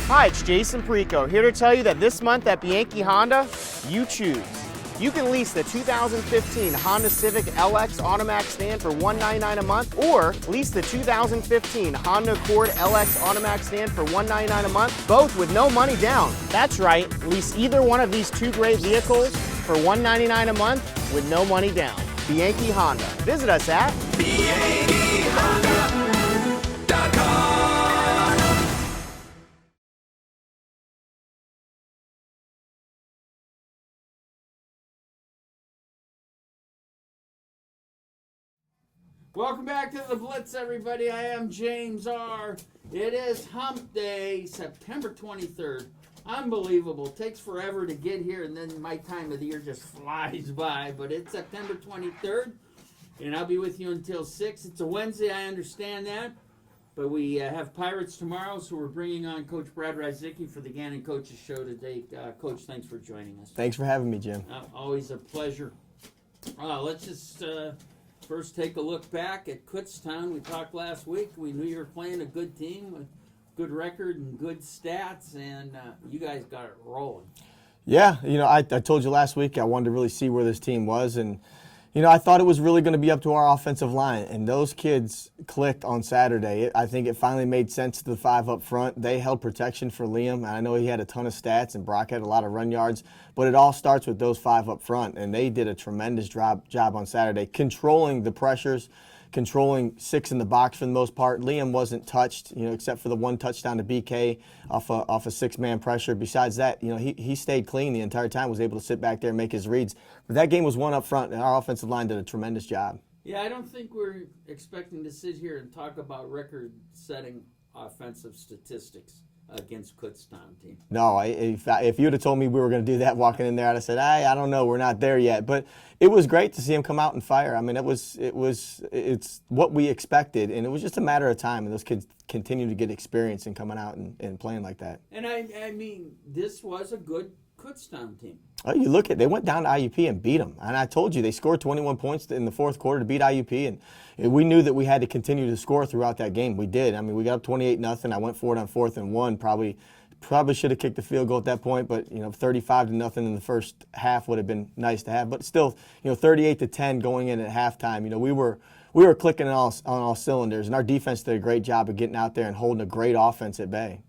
Hi, it's Jason Perico here to tell you that this month at Bianchi Honda, you choose. You can lease the 2015 Honda Civic LX Automatic Stand for $199 a month, or lease the 2015 Honda Accord LX Automatic Stand for $199 a month, both with no money down. That's right, lease either one of these two great vehicles for $199 a month with no money down. Bianchi Honda. Visit us at BianchiHonda.com. Welcome back to the Blitz, everybody. I am James R. It is Hump Day, September 23rd. Unbelievable. Takes forever to get here, and then my time of the year just flies by. But it's September 23rd, and I'll be with you until 6. It's a Wednesday, I understand that. But we have Pirates tomorrow, so we're bringing on Coach Brad Rzyczycki for the Gannon Coaches Show today. Coach, thanks for joining us. Thanks for having me, Jim. Always a pleasure. Let's just... First, take a look back at Kutztown. We talked last week. We knew you were playing a good team with good record and good stats, and you guys got it rolling. Yeah, I told you last week I wanted to really see where this team was, and I thought it was really going to be up to our offensive line, and those kids clicked on Saturday. I think it finally made sense to the five up front. They held protection for Liam. I know he had a ton of stats, and Brock had a lot of run yards, but it all starts with those five up front, and they did a tremendous job on Saturday, controlling the pressures, controlling six in the box for the most part. Liam wasn't touched, except for the one touchdown to BK off a six-man pressure. Besides that, he stayed clean the entire time, was able to sit back there and make his reads. But that game was one up front, and our offensive line did a tremendous job. Yeah, I don't think we're expecting to sit here and talk about record-setting offensive statistics against Kutztown team. No, if you would have told me we were going to do that walking in there, I'd have said, I don't know, we're not there yet. But it was great to see him come out and fire. I mean, it's what we expected, and it was just a matter of time. And those kids continue to get experience in coming out and playing like that. And I mean, this was a good Kutztown team. Oh, you look at, they went down to IUP and beat them. And I told you, they scored 21 points in the fourth quarter to beat IUP. And we knew that we had to continue to score throughout that game. We did. I mean, we got up 28-0. I went for it on 4th and 1. Probably should have kicked the field goal at that point. But, 35-0 in the first half would have been nice to have. But still, 38-10 going in at halftime. We were clicking on all cylinders. And our defense did a great job of getting out there and holding a great offense at bay.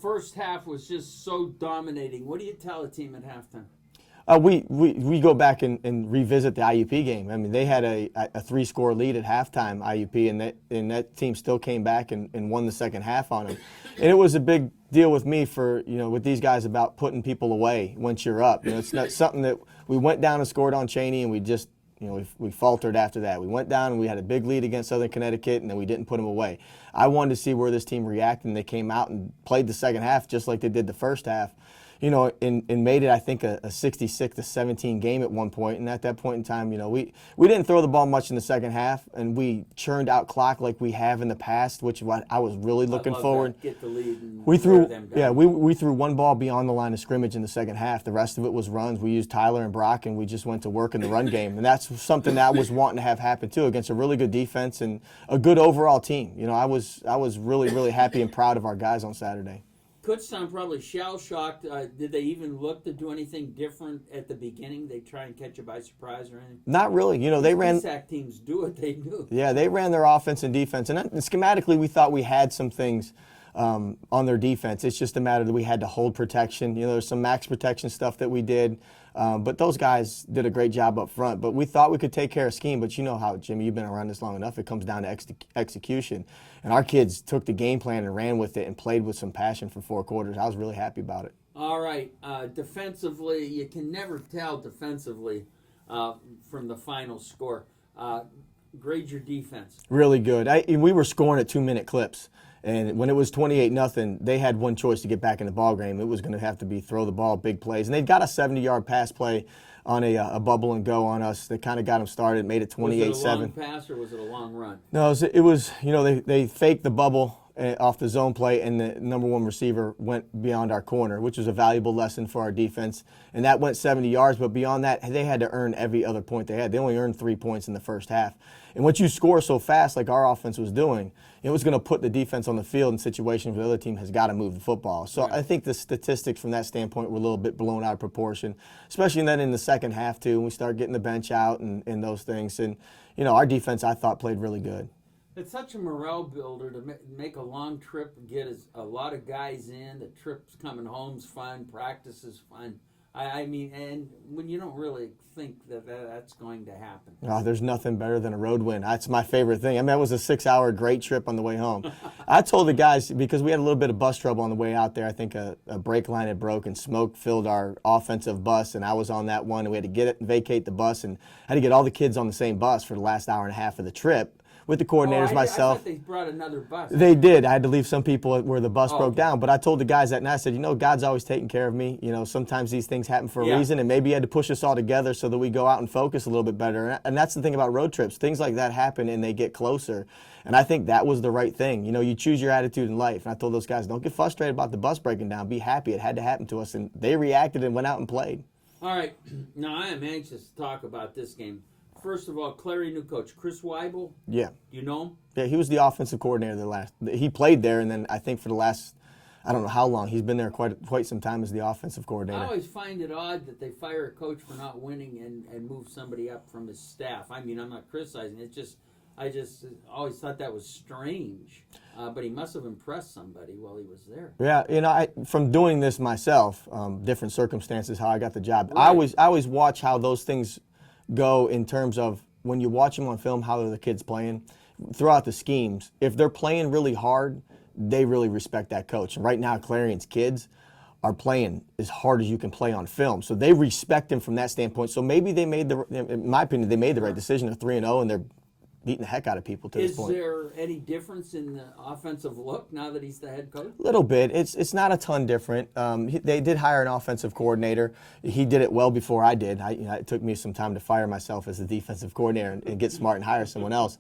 First half was just so dominating. What do you tell a team at halftime? We go back and revisit the IUP game. I mean, they had a 3-score lead at halftime, IUP, and that team still came back and won the second half on them. And it was a big deal with me with these guys about putting people away once you're up. It's not something that we went down and scored on Cheney and we just we faltered after that. We went down and we had a big lead against Southern Connecticut, and then we didn't put them away. I wanted to see where this team reacted, and they came out and played the second half just like they did the first half. And made it, I think, a 66-17 game at one point. And at that point in time, we didn't throw the ball much in the second half, and we churned out clock like we have in the past, which is what I was really looking forward. Get the lead and we threw, them down. we threw one ball beyond the line of scrimmage in the second half. The rest of it was runs. We used Tyler and Brock, and we just went to work in the run game. And that's something that I was wanting to have happen too against a really good defense and a good overall team. I was really, really happy and proud of our guys on Saturday. Kutztown probably shell-shocked. Did they even look to do anything different at the beginning? They try and catch you by surprise or anything? Not really. They ran. SAC teams do what they do. Yeah, they ran their offense and defense, and schematically we thought we had some things on their defense. It's just a matter that we had to hold protection. There's some max protection stuff that we did, but those guys did a great job up front. But we thought we could take care of scheme. But you know how, Jimmy, you've been around this long enough. It comes down to execution. And our kids took the game plan and ran with it and played with some passion for 4 quarters. I was really happy about it. All right. Defensively, you can never tell defensively from the final score. Grade your defense. Really good. We were scoring at 2-minute clips. And when it was 28-0, they had one choice to get back in the ball game. It was going to have to be throw the ball, big plays. And they got a 70-yard pass play on a bubble and go on us. They kind of got them started, made it 28-7. Was it a long pass or was it a long run? No, it was they faked the bubble off the zone play, and the number one receiver went beyond our corner, which was a valuable lesson for our defense. And that went 70 yards, but beyond that, they had to earn every other point they had. They only earned 3 points in the first half. And once you score so fast like our offense was doing, it was going to put the defense on the field in situations where the other team has got to move the football. So I think the statistics from that standpoint were a little bit blown out of proportion, especially then in the second half too, when we start getting the bench out and those things. And, our defense, I thought, played really good. It's such a morale builder to make a long trip, get a lot of guys in. The trip's coming home's fun, practice is fun. I mean, and when you don't really think that's going to happen. Oh, there's nothing better than a road win. That's my favorite thing. I mean, it was a 6-hour great trip on the way home. I told the guys, because we had a little bit of bus trouble on the way out there, I think a brake line had broke and smoke filled our offensive bus, and I was on that one, and we had to get it and vacate the bus, and I had to get all the kids on the same bus for the last hour and a half of the trip. With the coordinators, myself. I thought they brought another bus. They did. I had to leave some people where the bus broke down. But I told the guys that night, I said, God's always taking care of me. Sometimes these things happen for a reason, and maybe He had to push us all together so that we go out and focus a little bit better. And that's the thing about road trips. Things like that happen, and they get closer. And I think that was the right thing. You choose your attitude in life. And I told those guys, don't get frustrated about the bus breaking down. Be happy. It had to happen to us. And they reacted and went out and played. All right. Now, I am anxious to talk about this game. First of all, Clary new coach, Chris Weibel. Yeah. Do you know him? Yeah, he was the offensive coordinator he played there, and then I think for the last, I don't know how long, he's been there quite some time as the offensive coordinator. I always find it odd that they fire a coach for not winning and move somebody up from his staff. I mean, I'm not criticizing. I just always thought that was strange. But he must have impressed somebody while he was there. Yeah, from doing this myself, different circumstances, how I got the job. Right. I always watch how those things go in terms of when you watch them on film, how are the kids playing throughout the schemes. If they're playing really hard, they really respect that coach. And right now, Clarion's kids are playing as hard as you can play on film, so they respect him from that standpoint. So maybe in my opinion, they made the right decision of 3-0, and they're beating the heck out of people to this point. Is there any difference in the offensive look now that he's the head coach? A little bit. It's not a ton different. They did hire an offensive coordinator. He did it well before I did. It took me some time to fire myself as the defensive coordinator and get smart and hire someone else.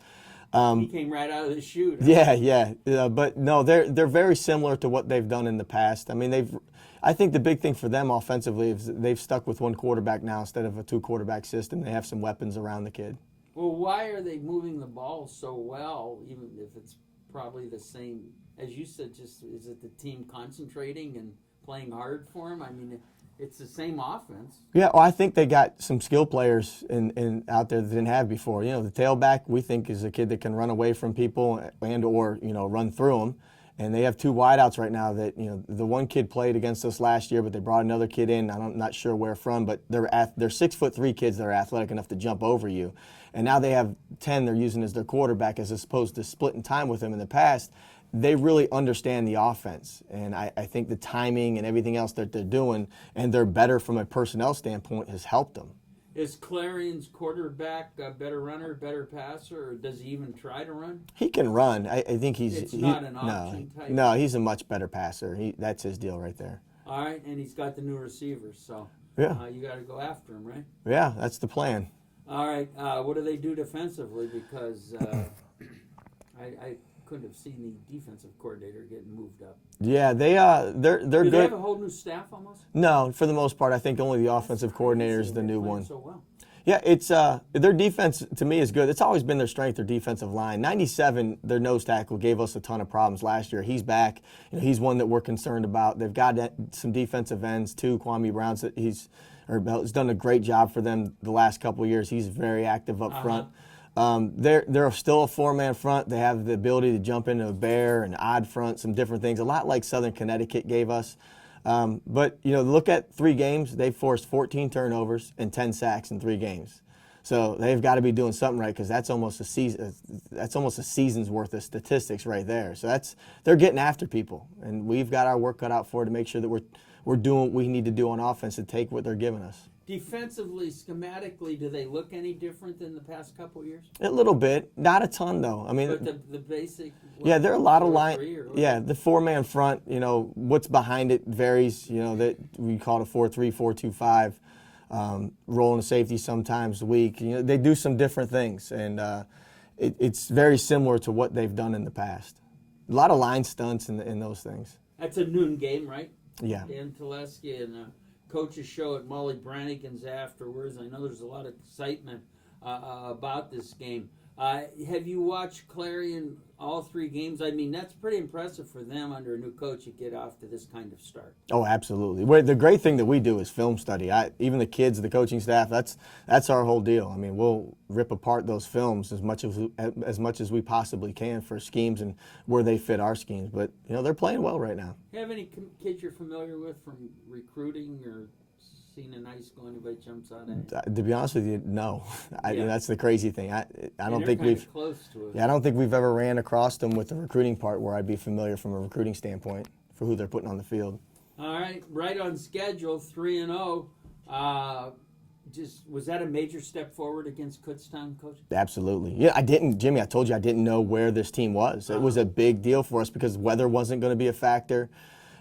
He came right out of the chute. Huh? Yeah. But no, they're very similar to what they've done in the past. I mean, I think the big thing for them offensively is they've stuck with one quarterback now instead of a 2-quarterback system. They have some weapons around the kid. Well, why are they moving the ball so well, even if it's probably the same, as you said, just is it the team concentrating and playing hard for them? I mean, it's the same offense. Yeah, well, I think they got some skill players in out there that they didn't have before. The tailback we think is a kid that can run away from people and or run through them. And they have 2 wideouts right now that, the one kid played against us last year, but they brought another kid in. I'm not sure where from, but they're 6'3" kids that are athletic enough to jump over you. And now they have 10 they're using as their quarterback as opposed to splitting time with them in the past. They really understand the offense. And I think the timing and everything else that they're doing, and they're better from a personnel standpoint, has helped them. Is Clarion's quarterback a better runner, better passer, or does he even try to run? He can run. I think he's not an option type. No, he's a much better passer. That's his deal right there. All right, and he's got the new receivers, so yeah, you got to go after him, right? Yeah, that's the plan. All right, what do they do defensively? Because I couldn't have seen the defensive coordinator getting moved up. Yeah, they're Do good. they have a whole new staff almost? No, for the most part, I think only the offensive coordinator is the new one. So well. Yeah, it's their defense to me is good. It's always been their strength, their defensive line. 97, their nose tackle gave us a ton of problems last year. He's back. He's one that we're concerned about. They've got some defensive ends too. Kwame Brown's has done a great job for them the last couple of years. He's very active up front. They're still a 4-man front. They have the ability to jump into a bear, an odd front, some different things, a lot like Southern Connecticut gave us. But look at 3 games. They've forced 14 turnovers and 10 sacks in 3 games. So they've got to be doing something right, because that's almost a season. That's almost a season's worth of statistics right there. So they're getting after people, and we've got our work cut out for it to make sure that we're doing what we need to do on offense to take what they're giving us. Defensively, schematically, do they look any different than the past couple of years? A little bit, not a ton though. I mean, but the basic. Yeah, there are a lot of line. Yeah, the 4-man front. What's behind it varies. That we call it a 4-3, 4-2-5. Rolling the safety sometimes weak. They do some different things, and it's very similar to what they've done in the past. A lot of line stunts and those things. That's a noon game, right? Yeah. Dan Telesky and coaches show at Molly Brannigan's afterwards. I know there's a lot of excitement about this game. Have you watched Clarion all 3 games? I mean, that's pretty impressive for them under a new coach to get off to this kind of start. Oh, absolutely. The great thing that we do is film study. Even the kids, the coaching staff, that's our whole deal. I mean, we'll rip apart those films as much as we possibly can for schemes and where they fit our schemes. But, they're playing well right now. You have any kids you're familiar with from recruiting or seen a nice goal anybody jumps out at? To be honest with you, no. That's the crazy thing. I don't think we've close to it. Yeah, I don't think we've ever ran across them with the recruiting part where I'd be familiar from a recruiting standpoint for who they're putting on the field. All right on schedule, 3-0. Was that a major step forward against Kutztown, Coach? Absolutely. Yeah, Jimmy, I told you I didn't know where this team was. It was a big deal for us because weather wasn't going to be a factor.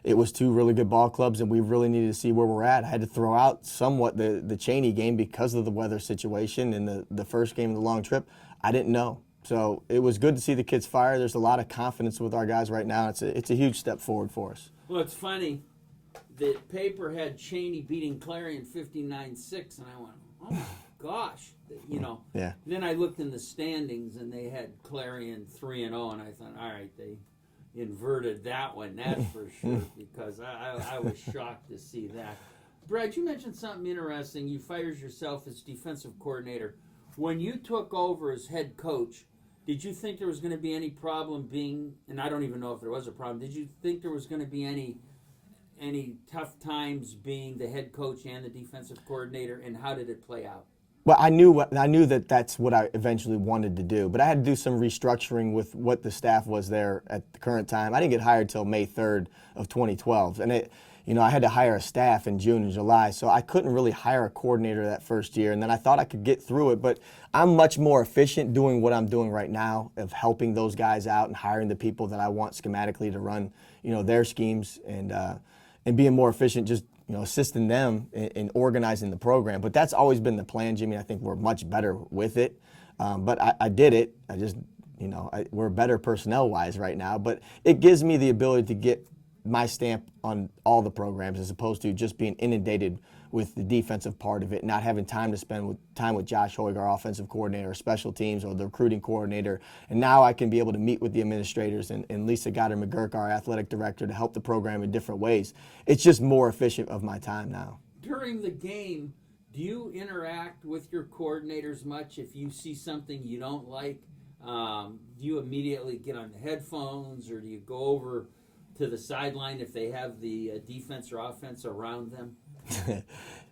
It was 2 really good ball clubs, and we really needed to see where we're at. I had to throw out somewhat the Cheney game because of the weather situation and the first game of the long trip. I didn't know. So it was good to see the kids fire. There's a lot of confidence with our guys right now. It's a huge step forward for us. Well, it's funny. The paper had Cheney beating Clarion 59-6, and I went, oh, my gosh. Yeah. Then I looked in the standings, and they had Clarion 3-0, and I thought, all right, they inverted that one, that's for sure, because I was shocked to see that. Brad, you mentioned something interesting. You fired yourself as defensive coordinator. When you took over as head coach, did you think there was going to be any problem being, and I don't even know if there was a problem, did you think there was going to be any tough times being the head coach and the defensive coordinator, and how did it play out? Well, I knew that that's what I eventually wanted to do, but I had to do some restructuring with what the staff was there at the current time. I didn't get hired till May 3rd of 2012, and I had to hire a staff in June and July, so I couldn't really hire a coordinator that first year, and then I thought I could get through it, but I'm much more efficient doing what I'm doing right now of helping those guys out and hiring the people that I want schematically to run, their schemes and being more efficient, just assisting them in organizing the program. But that's always been the plan, Jimmy. I think we're much better with it. But I did it. I just, we're better personnel-wise right now. But it gives me the ability to get my stamp on all the programs as opposed to just being inundated with the defensive part of it, not having time to spend with Josh Hoig, our offensive coordinator, or special teams, or the recruiting coordinator. And now I can be able to meet with the administrators and Lisa Goddard-McGurk, our athletic director, to help the program in different ways. It's just more efficient of my time now. During the game, do you interact with your coordinators much? If you see something you don't like, do you immediately get on the headphones, or do you go over to the sideline if they have the defense or offense around them?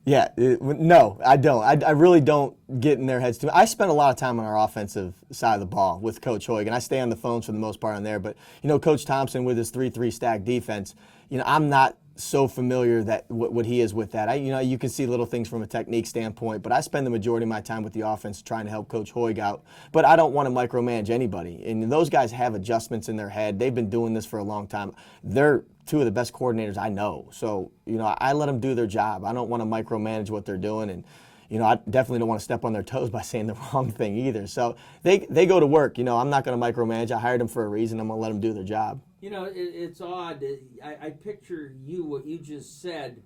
No, I don't. I really don't get in their heads too. I spend a lot of time on our offensive side of the ball with Coach Hoig, and I stay on the phones for the most part on there. But, Coach Thompson with his 3-3 stack defense, I'm not so familiar that what he is with that. You can see little things from a technique standpoint, but I spend the majority of my time with the offense trying to help Coach Hoig out. But I don't want to micromanage anybody. And those guys have adjustments in their head. They've been doing this for a long time. They're 2 of the best coordinators I know. So, I let them do their job. I don't want to micromanage what they're doing. And, I definitely don't want to step on their toes by saying the wrong thing either. So they go to work. I'm not going to micromanage. I hired them for a reason. I'm going to let them do their job. It's odd. I picture what you just said,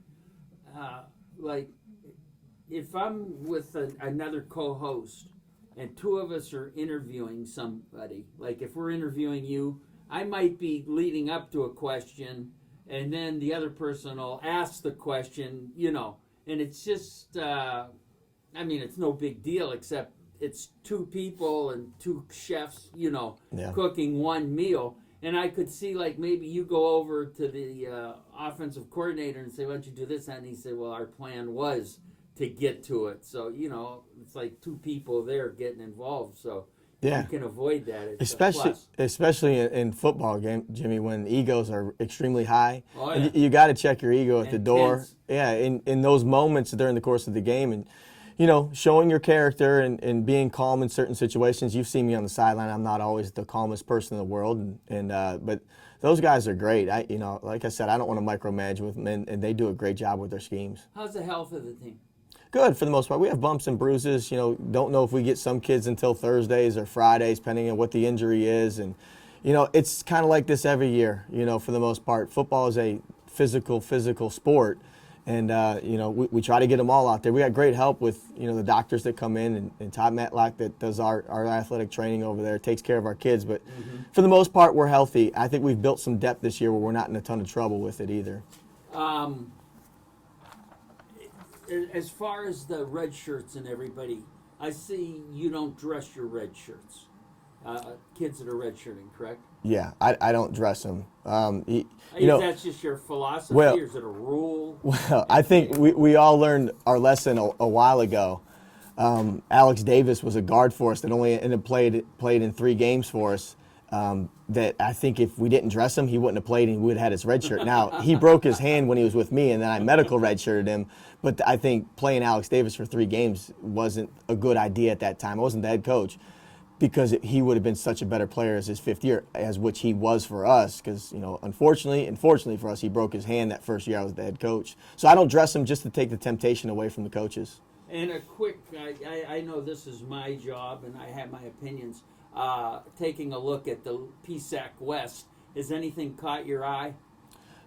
like if I'm with another co-host and 2 of us are interviewing somebody, like if we're interviewing you, I might be leading up to a question, and then the other person will ask the question, and it's just, it's no big deal, except it's 2 people and 2 chefs, cooking one meal. And I could see, like, maybe you go over to the offensive coordinator and say, why don't you do this? And he said, well, our plan was to get to it. So, it's like 2 people there getting involved. So you can avoid that. It's especially in football game, Jimmy, when egos are extremely high. Oh, yeah. You got to check your ego at the door. Tense. Yeah, in those moments during the course of the game. And showing your character and being calm in certain situations. You've seen me on the sideline. I'm not always the calmest person in the world, but those guys are great. Like I said, I don't want to micromanage with them, and they do a great job with their schemes. How's the health of the team? Good for the most part. We have bumps and bruises. Don't know if we get some kids until Thursdays or Fridays, depending on what the injury is. And it's kind of like this every year. For the most part, football is a physical sport. And, we try to get them all out there. We got great help with, the doctors that come in and Todd Matlock that does our athletic training over there, takes care of our kids. But for the most part, we're healthy. I think we've built some depth this year where we're not in a ton of trouble with it either. As far as the red shirts and everybody, I see you don't dress your red shirts. Kids that are red shirting, correct? Yeah, I don't dress them. That's just your philosophy, or is it a rule? Well, I think we all learned our lesson a while ago. Alex Davis was a guard for us that only ended up played in 3 games for us. That I think if we didn't dress him, he wouldn't have played and we would have had his red shirt. Now, he broke his hand when he was with me, and then I medical red shirted him. But I think playing Alex Davis for 3 games wasn't a good idea at that time. I wasn't the head coach, because he would have been such a better player as his 5th year, as which he was for us. Because, unfortunately for us, he broke his hand that first year I was the head coach. So I don't dress him just to take the temptation away from the coaches. And a quick, I know this is my job and I have my opinions. Taking a look at the PSAC West, has anything caught your eye?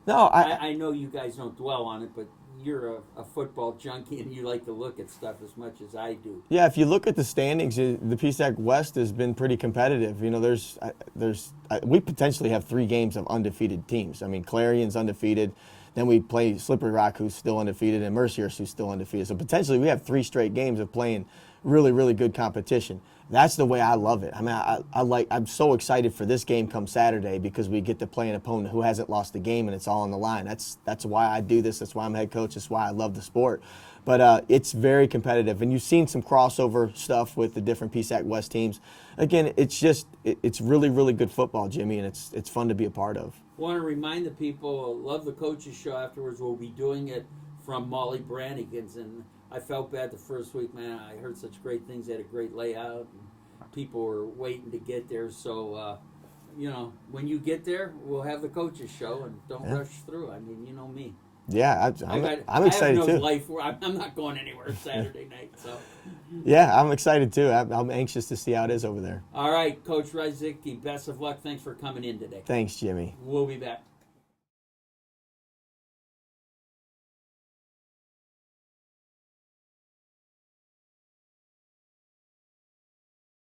No, I know you guys don't dwell on it, but you're a football junkie and you like to look at stuff as much as I do. Yeah, if you look at the standings, the PSAC West has been pretty competitive. We potentially have 3 games of undefeated teams. I mean, Clarion's undefeated. Then we play Slippery Rock, who's still undefeated, and Mercyhurst, who's still undefeated. So potentially we have 3 straight games of playing really, really good competition. That's the way I love it. I mean, I'm so excited for this game come Saturday because we get to play an opponent who hasn't lost a game and it's all on the line. That's why I do this. That's why I'm head coach. That's why I love the sport. But it's very competitive, and you've seen some crossover stuff with the different PSAC West teams. Again, it's really, really good football, Jimmy, and it's fun to be a part of. Want to remind the people, Love the Coaches show afterwards. We'll be doing it from Molly Brannigan's, and I felt bad the first week, man. I heard such great things. They had a great layout, and people were waiting to get there. So, when you get there, we'll have the Coaches show, and don't rush through. I mean, you know me. Yeah, I'm excited I have too. Life where I'm not going anywhere Saturday night. So. Yeah, I'm excited too. I'm anxious to see how it is over there. All right, Coach Rzyczycki, best of luck. Thanks for coming in today. Thanks, Jimmy. We'll be back.